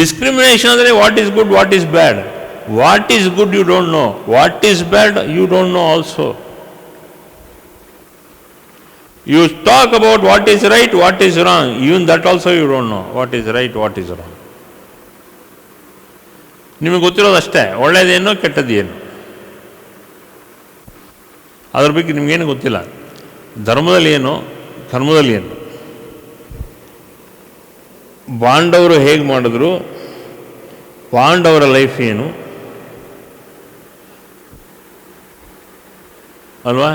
Discrimination ಅಂದರೆ what is good, what is bad. What is good you don't know, what is bad you don't know also. You talk about what is right, what is wrong. Even that also you don't know. What is right, what is wrong. ನಿಮಗೆ ಗೊತ್ತಿರೋದು ಅಷ್ಟೇ, ಒಳ್ಳೆಯದೇನು ಕೆಟ್ಟದ್ದೇನು, ಅದ್ರ ಬಗ್ಗೆ ನಿಮಗೇನು ಗೊತ್ತಿಲ್ಲ. ಧರ್ಮದಲ್ಲಿ ಏನು, ಕರ್ಮದಲ್ಲಿ ಏನು, ಪಾಂಡವರು ಹೇಗೆ ಮಾಡಿದ್ರು, ಪಾಂಡವರ ಲೈಫ್ ಏನು ಅಲ್ವಾ.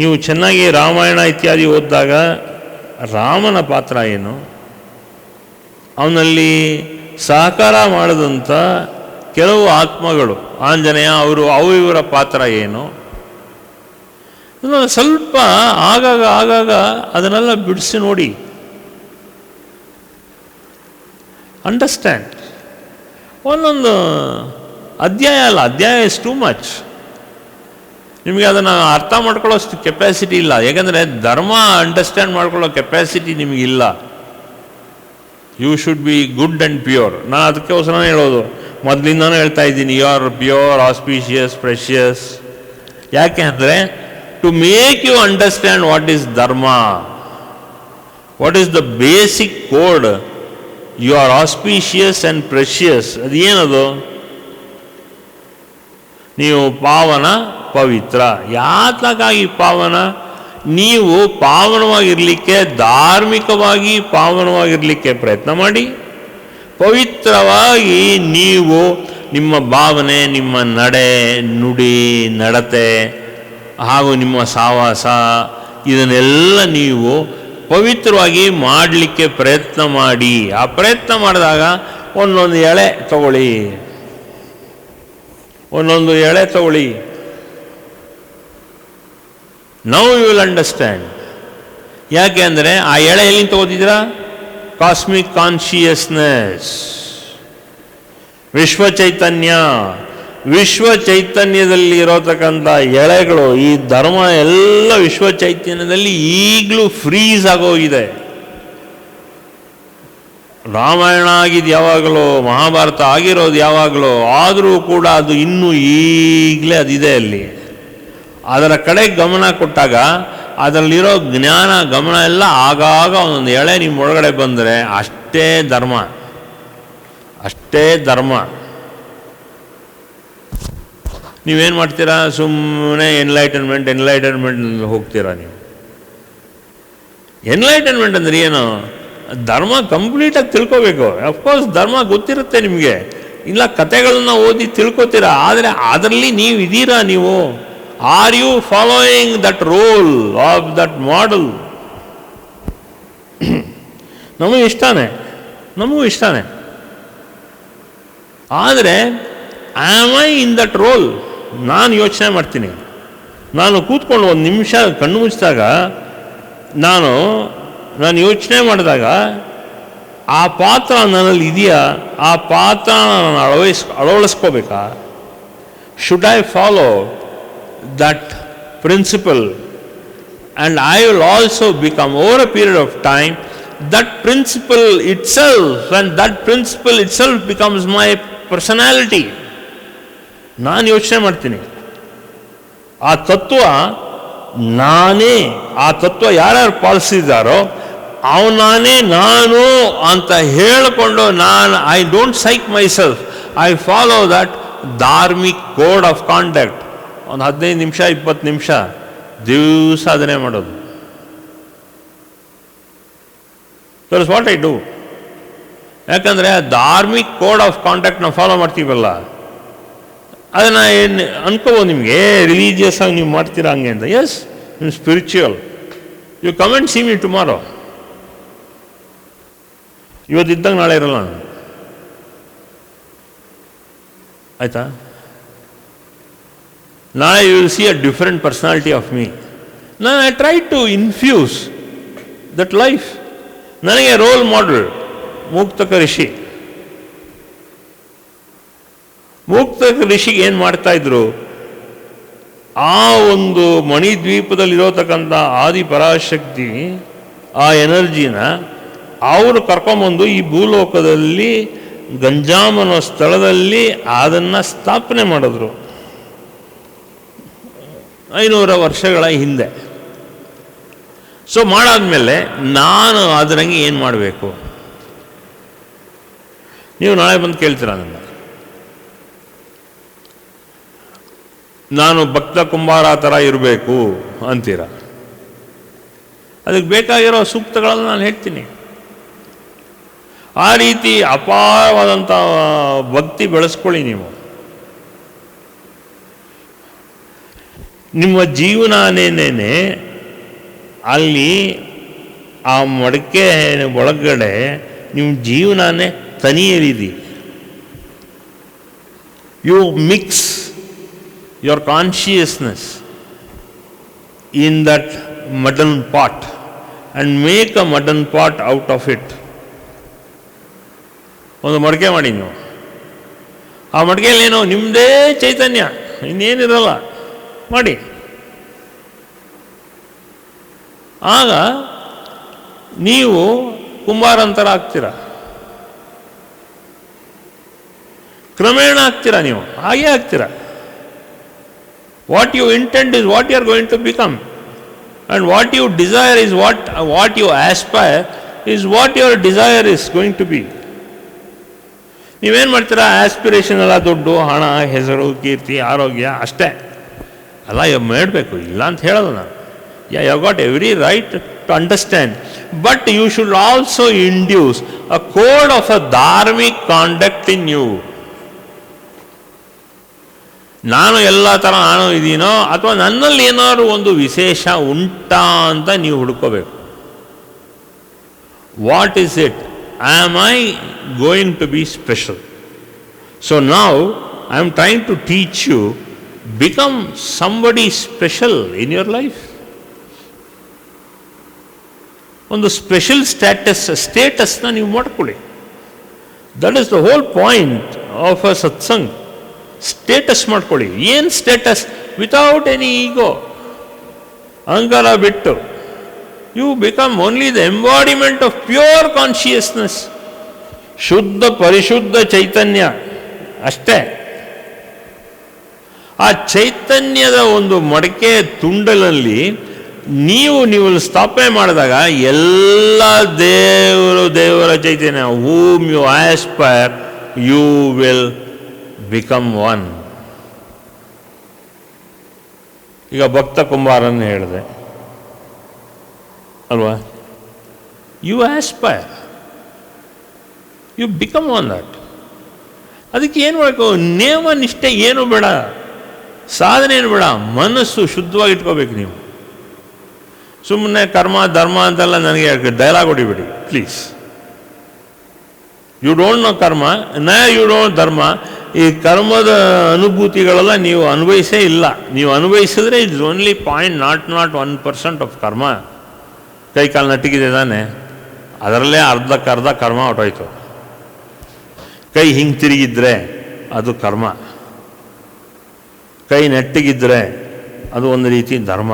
ನೀವು ಚೆನ್ನಾಗಿ ರಾಮಾಯಣ ಇತ್ಯಾದಿ ಓದಿದಾಗ ರಾಮನ ಪಾತ್ರ ಏನು, ಅವನಲ್ಲಿ ಸಹಕಾರ ಮಾಡಿದಂಥ ಕೆಲವು ಆತ್ಮಗಳು, ಆಂಜನೇಯ ಅವರು ಇವರ ಪಾತ್ರ ಏನು, ಸ್ವಲ್ಪ ಆಗಾಗ ಅದನ್ನೆಲ್ಲ ಬಿಡಿಸಿ ನೋಡಿ. ಅಂಡರ್ಸ್ಟ್ಯಾಂಡ್. ಒಂದೊಂದು ಅಧ್ಯಾಯ ಅಲ್ಲ, ಅಧ್ಯಾಯ ಇಸ್ ಟೂ ಮಚ್. ನಿಮಗೆ ಅದನ್ನು ಅರ್ಥ ಮಾಡ್ಕೊಳ್ಳೋಷ್ಟು ಕೆಪಾಸಿಟಿ ಇಲ್ಲ. ಯಾಕಂದರೆ ಧರ್ಮ ಅಂಡರ್ಸ್ಟ್ಯಾಂಡ್ ಮಾಡ್ಕೊಳ್ಳೋ ಕೆಪಾಸಿಟಿ ನಿಮಗಿಲ್ಲ. You should be good and pure. ನಾನು ಅದಕ್ಕೋಸ್ಕರ ಹೇಳೋದು, ಮೊದಲಿಂದನೂ ಹೇಳ್ತಾ ಇದ್ದೀನಿ, you are pure, auspicious, precious. ಯಾಕೆ ಅಂದರೆ to make you understand what is dharma, what is the basic code. You are auspicious and precious. ಅದು ಏನದು? ನೀವು ಪಾವನ, ಪವಿತ್ರ. ಯಾತಕ್ಕಾಗಿ ಪಾವನ? ನೀವು ಪಾವನವಾಗಿರಲಿಕ್ಕೆ, ಧಾರ್ಮಿಕವಾಗಿ ಪಾವನವಾಗಿರಲಿಕ್ಕೆ ಪ್ರಯತ್ನ ಮಾಡಿ. ಪವಿತ್ರವಾಗಿ ನೀವು ನಿಮ್ಮ ಭಾವನೆ, ನಿಮ್ಮ ನಡೆ, ನುಡಿ, ನಡತೆ ಹಾಗೂ ನಿಮ್ಮ ಸಹವಾಸ ಇದನ್ನೆಲ್ಲ ನೀವು ಪವಿತ್ರವಾಗಿ ಮಾಡಲಿಕ್ಕೆ ಪ್ರಯತ್ನ ಮಾಡಿ. ಆ ಪ್ರಯತ್ನ ಮಾಡಿದಾಗ ಒಂದೊಂದು ಎಳೆ ತಗೊಳ್ಳಿ, ಒಂದೊಂದು ಎಳೆ ತಗೊಳ್ಳಿ. Now you will understand. ಯಾಕೆ ಅಂದರೆ ಆ ಎಳೆ ಎಲ್ಲಿ ತಗೋತಿದ್ದೀರಾ? ಕಾಸ್ಮಿಕ್ ಕಾನ್ಷಿಯಸ್ನೆಸ್, ವಿಶ್ವ ಚೈತನ್ಯ. ವಿಶ್ವ ಚೈತನ್ಯದಲ್ಲಿ ಇರೋತಕ್ಕಂಥ ಎಳೆಗಳು, ಈ ಧರ್ಮ ಎಲ್ಲ ವಿಶ್ವ ಚೈತನ್ಯದಲ್ಲಿ ಈಗಲೂ ಫ್ರೀಸ್ ಆಗೋಗಿದೆ. ರಾಮಾಯಣ ಆಗಿದ್ದು ಯಾವಾಗಲೋ, ಮಹಾಭಾರತ ಆಗಿರೋದು ಯಾವಾಗಲೋ, ಆದರೂ ಕೂಡ ಅದು ಇನ್ನೂ ಈಗಲೇ ಅದಿದೆ ಅಲ್ಲಿ. ಅದರ ಕಡೆ ಗಮನ ಕೊಟ್ಟಾಗ ಅದರಲ್ಲಿರೋ ಜ್ಞಾನ, ಗಮನ ಎಲ್ಲ ಆಗಾಗ ಒಂದೊಂದು ಎಳೆ ನಿಮ್ಮ ಒಳಗಡೆ ಬಂದರೆ ಅಷ್ಟೇ ಧರ್ಮ, ಅಷ್ಟೇ ಧರ್ಮ. ನೀವೇನು ಮಾಡ್ತೀರಾ? ಸುಮ್ಮನೆ ಎನ್ಲೈಟನ್ಮೆಂಟ್ ಹೋಗ್ತೀರಾ ನೀವು. ಎನ್ಲೈಟನ್ಮೆಂಟ್ ಅಂದರೆ ಏನು? ಧರ್ಮ ಕಂಪ್ಲೀಟಾಗಿ ತಿಳ್ಕೋಬೇಕು. ಅಫ್ಕೋರ್ಸ್ ಧರ್ಮ ಗೊತ್ತಿರುತ್ತೆ ನಿಮಗೆ, ಇಲ್ಲ ಕತೆಗಳನ್ನ ಓದಿ ತಿಳ್ಕೊತೀರಾ. ಆದರೆ ಅದರಲ್ಲಿ ನೀವು ಇದ್ದೀರಾ? ನೀವು are you following that role of that model? ನಮಗೂ ಇಷ್ಟನೇ. ಆದರೆ am I in that role? ನಾನು ಯೋಚನೆ ಮಾಡ್ತೀನಿ. ನಾನು ಕೂತ್ಕೊಂಡು ಒಂದು ನಿಮಿಷ ಕಣ್ಣು ಮುಚ್ಚಿದಾಗ ನಾನು ಯೋಚನೆ ಮಾಡಿದಾಗ ಆ ಪಾತ್ರ ನನ್ನಲ್ಲಿ ಇದೆಯಾ? ಆ ಪಾತ್ರ ನಾನು ಅಳವಡಿಸ್ಕೋಬೇಕಾ? Should I follow that principle? And I will also become over a period of time that principle itself, when that principle itself becomes my personality. ನಾನು ಯೋಚನೆ ಮಾಡ್ತೀನಿ, ಆ ತತ್ವ ನಾನೇ. ಆ ತತ್ವ ಯಾರ್ಯಾರು ಪಾಲಿಸಿದಾರೋ ಅವನಾನೇ ನಾನು ಅಂತ ಹೇಳಿಕೊಂಡು I don't psych myself, I follow that dharmic code of conduct. ಒಂದು 15 ನಿಮಿಷ 20 ನಿಮಿಷ ದಿವಸ ಅದನ್ನೇ ಮಾಡೋದು. That is what I do. ಯಾಕಂದರೆ ಧಾರ್ಮಿಕ್ ಕೋಡ್ ಆಫ್ ಕಾಂಟ್ಯಾಕ್ಟ್ನ ಫಾಲೋ ಮಾಡ್ತೀವಲ್ಲ, ಅದನ್ನು ಏನು ಅನ್ಕೋಬೋದು ನಿಮಗೆ, ರಿಲೀಜಿಯಸ್ ಆಗಿ ನೀವು ಮಾಡ್ತೀರಾ ಹಂಗೆ ಅಂತ. ಎಸ್, ನೀವು spiritual. You come and see me tomorrow. ಇವತ್ತಿದ್ದಾಗ ನಾಳೆ ಇರಲ್ಲ ನಾನು, ಆಯಿತಾ? ನಾಳೆ you will see a different personality of me. ನಾನು I try to infuse that life. ನನಗೆ ರೋಲ್ ಮಾಡೆಲ್ ಮುಕ್ತಕ ಋಷಿ. ಮುಕ್ತಕ ಋಷಿಗೆ ಏನು ಮಾಡ್ತಾಯಿದ್ರು? ಆ ಒಂದು ಮಣಿದ್ವೀಪದಲ್ಲಿರೋತಕ್ಕಂಥ ಆದಿ ಪರಾಶಕ್ತಿ ಆ ಎನರ್ಜಿನ ಅವರು ಕರ್ಕೊಂಬಂದು ಈ ಭೂಲೋಕದಲ್ಲಿ ಗಂಜಾಮ್ ಅನ್ನೋ ಸ್ಥಳದಲ್ಲಿ ಅದನ್ನು ಸ್ಥಾಪನೆ ಮಾಡಿದ್ರು 500 ವರ್ಷಗಳ ಹಿಂದೆ. ಸೊ ಮಾಡಾದ್ಮೇಲೆ ನಾನು ಅದರಂಗೆ ಏನು ಮಾಡಬೇಕು? ನೀವು ನಾಳೆ ಬಂದು ಕೇಳ್ತೀರಾ ನನ್ನ, ನಾನು ಭಕ್ತ ಕುಂಬಾರ ಥರ ಇರಬೇಕು ಅಂತೀರ. ಅದಕ್ಕೆ ಬೇಕಾಗಿರೋ ಸೂಕ್ತಗಳನ್ನು ನಾನು ಹೇಳ್ತೀನಿ. ಆ ರೀತಿ ಅಪಾರವಾದಂಥ ಭಕ್ತಿ ಬೆಳೆಸ್ಕೊಳ್ಳಿ. ನೀವು ನಿಮ್ಮ ಜೀವನನೇನೆ ಅಲ್ಲಿ ಆ ಮಡಕೆ ಒಳಗಡೆ ನಿಮ್ಮ ಜೀವನನೇ ತನಿಯಲಿದೆ. You mix your consciousness in that mudden pot and make a mudden pot out of it. ಒಂದು ಮಡಿಕೆ ಮಾಡಿ ನೀವು, ಆ ಮಡಿಕೆಯಲ್ಲೇನೋ ನಿಮ್ಮದೇ ಚೈತನ್ಯ, ಇನ್ನೇನಿರಲ್ಲ, ಮಾಡಿ. ಆಗ ನೀವು ಕುಂಬಾರಂತರ ಆಗ್ತೀರ, ಕ್ರಮೇಣ ಆಗ್ತೀರ, ನೀವು ಹಾಗೇ ಆಗ್ತೀರ. What you intend is what you are going to become, and what you desire is what you aspire is what your desire is going to be. ನೀವೇನು ಮಾಡ್ತೀರಾ? ಆಸ್ಪಿರೇಷನ್ ಎಲ್ಲ ದುಡ್ಡು, ಹಣ, ಹೆಸರು, ಕೀರ್ತಿ, ಆರೋಗ್ಯ ಅಷ್ಟೇ ಅಲ್ಲ ಮಾಡಬೇಕು, ಇಲ್ಲ ಅಂತ ಹೇಳೋದು ನಾನು. You got every right to understand, but you should also induce a code of a dharmic conduct in you. ನಾನು ಎಲ್ಲ ಥರ ನಾನು ಇದೀನೋ ಅಥವಾ ನನ್ನಲ್ಲಿ ಏನಾದ್ರು ಒಂದು ವಿಶೇಷ ಉಂಟಾ ಅಂತ ನೀವು ಹುಡ್ಕೋಬೇಕು. What is it? Am I going to be special? So now I am trying to teach you, become somebody special in your life. ಒಂದು ಸ್ಪೆಷಲ್ ಸ್ಟೇಟಸ್ನ ನೀವು ಮಾಡ್ಕೊಳ್ಳಿ. That is the whole point of a satsang. Status ಮಾಡ್ಕೊಳ್ಳಿ. ಏನು status? Without any ego, ಅಹಂಕಾರ ಬಿಟ್ಟು. You become only the embodiment of pure consciousness. ಶುದ್ಧ ಪರಿಶುದ್ಧ ಚೈತನ್ಯ ಅಷ್ಟೇ. ಆ ಚೈತನ್ಯದ ಒಂದು ಮಡಕೆ ತುಂಡಲಲ್ಲಿ ನೀವು ಸ್ಥಾಪನೆ ಮಾಡಿದಾಗ ಎಲ್ಲ ದೇವರ ಚೈತನ್ಯ, whom you aspire, you will become one. ಈಗ ಭಕ್ತ ಕುಂಬಾರನ್ನು ಹೇಳಿದೆ ಅಲ್ವಾ? You aspire, you become one that. ಅದಕ್ಕೆ ಏನು ಮಾಡಬೇಕು? ನೇಮ ನಿಷ್ಠೆ ಏನು ಬೇಡ, ಸಾಧನೆ ಏನು ಬೇಡ, ಮನಸ್ಸು ಶುದ್ಧವಾಗಿ ಇಟ್ಕೋಬೇಕು. ನೀವು ಸುಮ್ಮನೆ ಕರ್ಮ ಧರ್ಮ ಅಂತೆಲ್ಲ ನನಗೆ ಡೈಲಾಗ್ ಹೊಡಿಬೇಡಿ please. You don't know karma, you don't dharma. ಈ ಕರ್ಮದ ಅನುಭೂತಿಗಳೆಲ್ಲ ನೀವು ಅನುಭವಿಸೇ ಇಲ್ಲ. ನೀವು ಅನುಭವಿಸಿದ್ರೆ ಇಟ್ಸ್ ಓನ್ಲಿ 0.01% ಆಫ್ ಕರ್ಮ. ಕೈ ಕಾಲು ನಟ್ಟಿಗಿದೆ ತಾನೆ, ಅದರಲ್ಲೇ ಅರ್ಧಕ್ಕರ್ಧ ಕರ್ಮ ಹೊಟ್ಟೋಯ್ತು. ಕೈ ಹಿಂಗೆ ತಿರುಗಿದ್ರೆ ಅದು ಕರ್ಮ, ಕೈ ನೆಟ್ಟಿಗಿದ್ರೆ ಅದು ಒಂದು ರೀತಿ ಧರ್ಮ,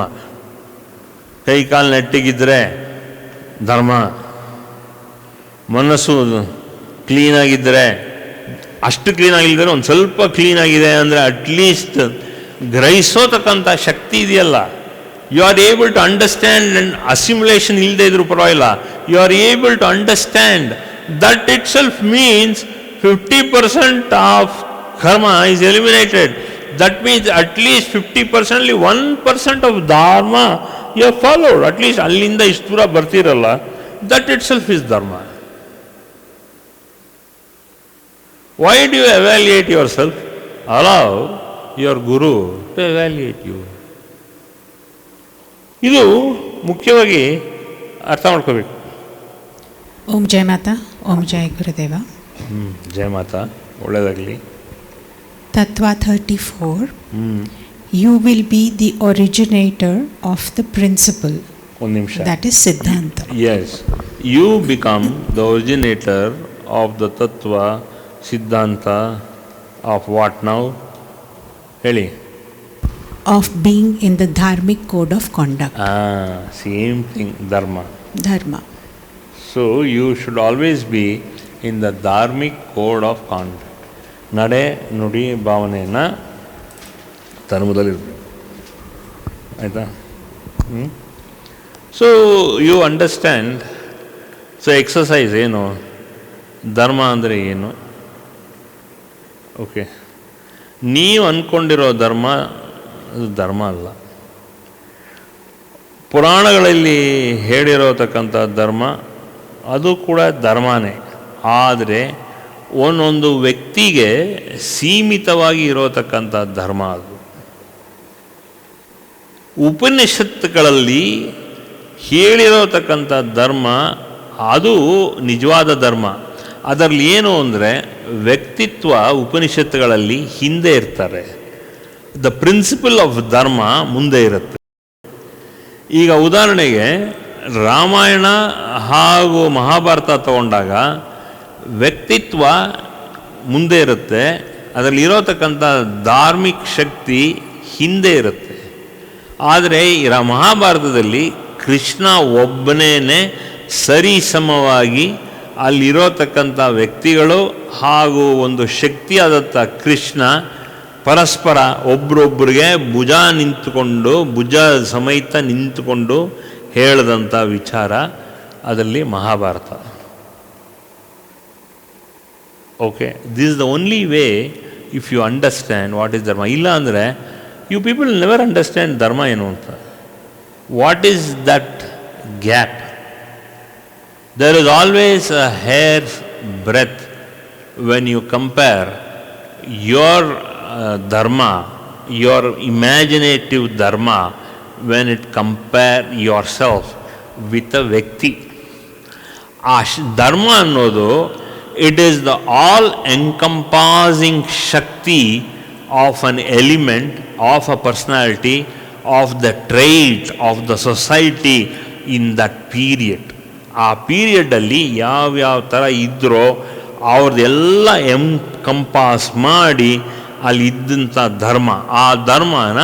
ಕೈ ಕಾಲು ನೆಟ್ಟಿಗಿದ್ರೆ ಧರ್ಮ. ಮನಸ್ಸು ಕ್ಲೀನಾಗಿದ್ದರೆ, ಅಷ್ಟು ಕ್ಲೀನಾಗಿಲ್ದರೆ ಒಂದು ಸ್ವಲ್ಪ ಕ್ಲೀನಾಗಿದೆ ಅಂದರೆ ಅಟ್ಲೀಸ್ಟ್ ಗ್ರಹಿಸೋತಕ್ಕಂಥ ಶಕ್ತಿ ಇದೆಯಲ್ಲ. You are able to understand. And assimilation ಇಲ್ಲದೆ ಇದ್ರೂ ಪರವಾಗಿಲ್ಲ, you are able to understand. That itself means 50% of karma is eliminated. That means at least 50%, 1% of dharma you have followed. At least ಅಲ್ಲಿಂದ ಇಷ್ಟು ದೂರ ಬರ್ತಿರಲ್ಲ, that itself is dharma. Why do you evaluate yourself? Allow your guru to evaluate you. ಇದು ಮುಖ್ಯವಾಗಿ ಅರ್ಥ ಮಾಡ್ಕೋಬೇಕು. ಓಂ ಜಯ ಮಾತಾ. ಓಂ ಜಯ ಗುರುದೇವ. ಜಯ ಮಾತಾ, ಒಳ್ಳೆಯದಾಗಲಿ. ತತ್ವ 34. You will be the originator of the principle. ಒಂದು ನಿಮಿಷ. That is Siddhanta. Yes, you become the originator of the tattva, Siddhanta of what now? ಹೇಳಿ. Of being in the dharmic code of conduct. Same thing, dharma. Dharma. So so you should always be in the dharmic code of conduct. ನಡೆ ನುಡಿ ಭಾವನೆಯನ್ನು ಧರ್ಮದಲ್ಲಿರಬೇಕು. ಆಯಿತಾ? So you understand. So exercise ಏನು, ಧರ್ಮ ಅಂದರೆ ಏನು? ಓಕೆ, ನೀವು ಅಂದ್ಕೊಂಡಿರೋ ಧರ್ಮ ಅದು ಧರ್ಮ ಅಲ್ಲ. ಪುರಾಣಗಳಲ್ಲಿ ಹೇಳಿರೋತಕ್ಕಂಥ ಧರ್ಮ ಅದು ಕೂಡ ಧರ್ಮನೇ, ಆದರೆ ಒಂದೊಂದು ವ್ಯಕ್ತಿಗೆ ಸೀಮಿತವಾಗಿ ಇರೋತಕ್ಕಂಥ ಧರ್ಮ ಅದು. ಉಪನಿಷತ್ತುಗಳಲ್ಲಿ ಹೇಳಿರೋತಕ್ಕಂಥ ಧರ್ಮ ಅದು ನಿಜವಾದ ಧರ್ಮ. ಅದರಲ್ಲಿ ಏನು ಅಂದರೆ ವ್ಯಕ್ತಿತ್ವ ಉಪನಿಷತ್ತುಗಳಲ್ಲಿ ಹಿಂದೆ ಇರ್ತಾರೆ, ದ ಪ್ರಿನ್ಸಿಪಲ್ ಆಫ್ ಧರ್ಮ ಮುಂದೆ ಇರುತ್ತೆ. ಈಗ ಉದಾಹರಣೆಗೆ ರಾಮಾಯಣ ಹಾಗೂ ಮಹಾಭಾರತ ತಗೊಂಡಾಗ ವ್ಯಕ್ತಿತ್ವ ಮುಂದೆ ಇರುತ್ತೆ, ಅದರಲ್ಲಿ ಇರೋತಕ್ಕಂಥ ಧಾರ್ಮಿಕ ಶಕ್ತಿ ಹಿಂದೆ ಇರುತ್ತೆ. ಆದರೆ ಈ ಮಹಾಭಾರತದಲ್ಲಿ ಕೃಷ್ಣ ಒಬ್ಬನೇ ಸರಿಸಮವಾಗಿ ಅಲ್ಲಿರೋತಕ್ಕಂಥ ವ್ಯಕ್ತಿಗಳು ಹಾಗೂ ಒಂದು ಶಕ್ತಿಯಾದಂಥ ಕೃಷ್ಣ ಪರಸ್ಪರ ಒಬ್ರೊಬ್ರಿಗೆ ಭುಜ ಸಮೇತ ನಿಂತುಕೊಂಡು ಹೇಳಿದಂಥ ವಿಚಾರ ಅದರಲ್ಲಿ Mahabharata. Okay, this is the only way if you understand what is dharma. ಇಲ್ಲ ಅಂದರೆ ಯು ಪೀಪಲ್ ನೆವರ್ ಅಂಡರ್ಸ್ಟ್ಯಾಂಡ್ ಧರ್ಮ ಏನು ಅಂತ. What is that gap? There is always a hair's breadth when you compare your dharma, your imaginative dharma, when it compare yourself with a ವ್ಯಕ್ತಿ. ಆ ಧರ್ಮ ಅನ್ನೋದು it is the all encompassing shakti of an element, of a personality, of the trait of the society in that period. ಆ ಪೀರಿಯಡಲ್ಲಿ ಯಾವ್ಯಾವ ಥರ ಇದ್ದರೋ ಅವ್ರದ್ದೆಲ್ಲ compass ಮಾಡಿ ಅಲ್ಲಿ ಇದ್ದಂಥ ಧರ್ಮ, ಆ ಧರ್ಮನ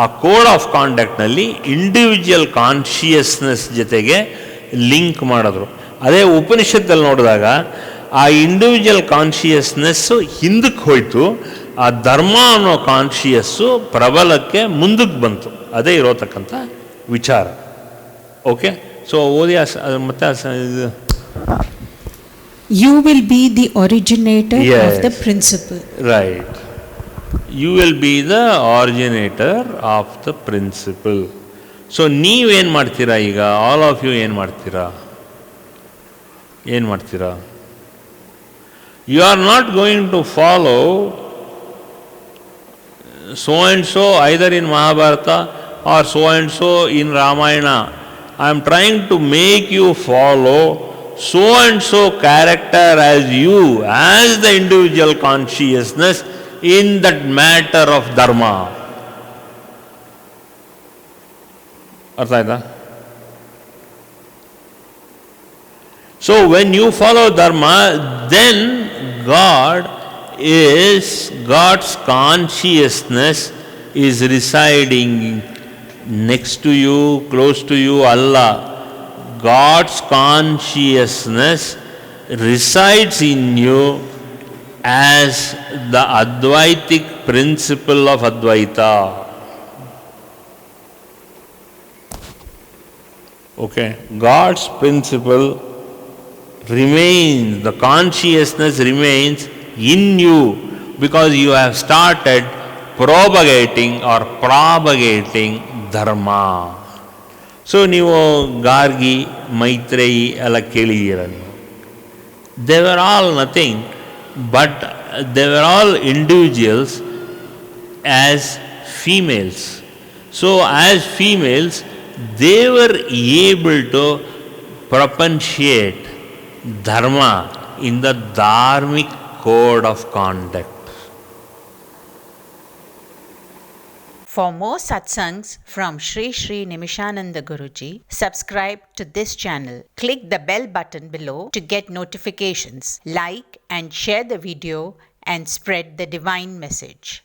ಆ ಕೋಡ್ ಆಫ್ ಕಾಂಡಕ್ಟ್ನಲ್ಲಿ ಇಂಡಿವಿಜುವಲ್ ಕಾನ್ಷಿಯಸ್ನೆಸ್ ಜೊತೆಗೆ ಲಿಂಕ್ ಮಾಡಿದ್ರು. ಅದೇ ಉಪನಿಷತ್ತಲ್ಲಿ ನೋಡಿದಾಗ ಆ ಇಂಡಿವಿಜುವಲ್ ಕಾನ್ಷಿಯಸ್ನೆಸ್ಸು ಹಿಂದಕ್ಕೆ ಹೋಯಿತು, ಆ ಧರ್ಮ ಅನ್ನೋ ಕಾನ್ಷಿಯಸ್ಸು ಪ್ರಬಲಕ್ಕೆ ಮುಂದಕ್ಕೆ ಬಂತು. ಅದೇ ಇರೋತಕ್ಕಂಥ ವಿಚಾರ. ಓಕೆ, ಸೊ ಓದಿ ಮತ್ತೆ ಇದು You will be the originator of the principle. Right. You will be the originator of the principle. So ನೀವೇನು ಮಾಡ್ತೀರಾ ಈಗ? ಆಲ್ ಆಫ್ ಯು ಏನು ಮಾಡ್ತೀರಾ? You are not going to follow so and so either in Mahabharata or so and so in Ramayana. I am trying to make you follow so and so character as you, as the individual consciousness in that matter of dharma. ಅರ್ಥ ಆಯ್ತಾ? So when you follow dharma, then God's consciousness is residing next to you, close to you. Allah, God's consciousness resides in you as the Advaitic principle of Advaita. Okay, God's principle remains, the consciousness remains in you because you have started propagating dharma. So ನೀವು ಗಾರ್ಗಿ, ಮೈತ್ರೇಯಿ ಎಲ್ಲ ಕೇಳಿದ್ದೀರ ನೀವು. They were all nothing but they were all individuals as females. So as females they were able to propagate dharma in the dharmic code of conduct. For more satsangs from Sri Sri Nimishananda Guruji, subscribe to this channel. Click the bell button below to get notifications. Like and share the video and spread the divine message.